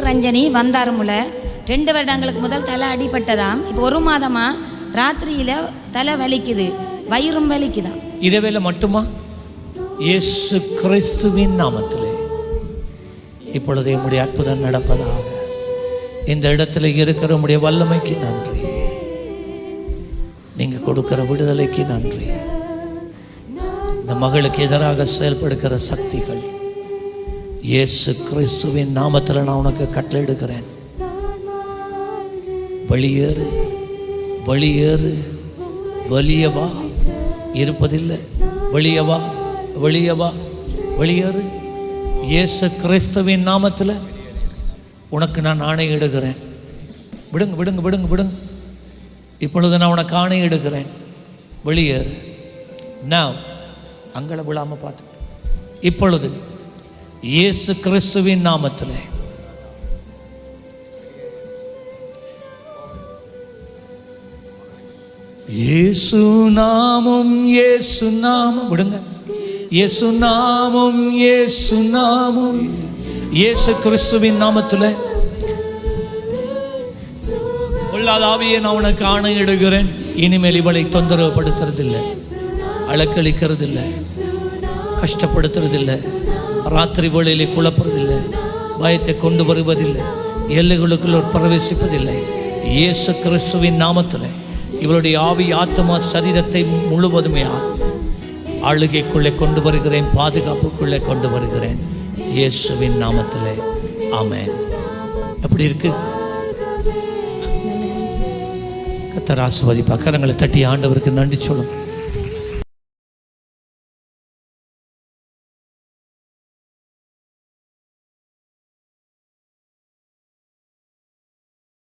ரஞ்சனி வந்தாருமுல 2 வருடங்களுக்கு முதல் தலை அடிபட்டதாம். இப்போ 1 மாதமாக ராத்திரியில் தலை வலிக்குது, வயிறும் வலிக்குதான். இரவேல மட்டுமா? இயேசு கிறிஸ்துவின் நாமத்திலே இப்பொழுதே உம்முடைய அற்புதம் நடப்பதாக. இந்த இடத்துல இருக்கிற உம்முடைய வல்லமைக்கு நன்றி, நீங்க கொடுக்கிற விடுதலைக்கு நன்றி. இந்த மகளுக்கு எதிராக செயல்படுகிற சக்திகள் இயேசு கிறிஸ்துவின் நாமத்தில் நான் உனக்கு கட்டளையிடுகிறேன். வெளியேறு, வெளியேறு, வெளியே வா. இருப்பதில்லை, வெளியே வா, வெளியே வா, வெளியேறு. இயேசு கிறிஸ்துவின் நாமத்தில் உனக்கு நான் ஆணையிடுகிறேன். விடுங்க விடுங்க விடுங்க விடுங்க. இப்பொழுது நான் உனக்கு ஆணையிடுகிறேன், வெளியேறு. நான் அங்களை விழாம பார்த்து இப்பொழுது இயேசு கிறிஸ்துவின் நாமத்தில் இயேசு நாமம், இயேசு நாமம், விடுங்க. இயேசு நாமம், இயேசு நாமம், இயேசு கிறிஸ்துவின் நாமத்தில் பொல்லாத ஆவியை நான் உனக்கு ஆணையிடுகிறேன். இனிமேல் இவளை தொந்தரவுப்படுத்துறதில்லை, அலக்களிக்கிறதில்லை, கஷ்டப்படுத்துறதில்லை, ராத்திரி வேளையிலே குழப்பறதில்லை, பயத்தை கொண்டு வருவதில்லை, எல்லைகளுக்குள் பிரவேசிப்பதில்லை. இயேசு கிறிஸ்துவின் நாமத்தில் இவளுடைய ஆவி, ஆத்மா, சரீரத்தை முழுவதுமே ஆளுகைக்குள்ளே கொண்டு வருகிறேன், பாதுகாப்புக்குள்ளே கொண்டு வருகிறேன், இயேசுவின் நாமத்திலே. ஆமென். எப்படி இருக்கு? கர்த்தர் ஆசீர்வதிப்பார். கரங்களை தட்டி ஆண்டவருக்கு நன்றி சொல்லுங்க.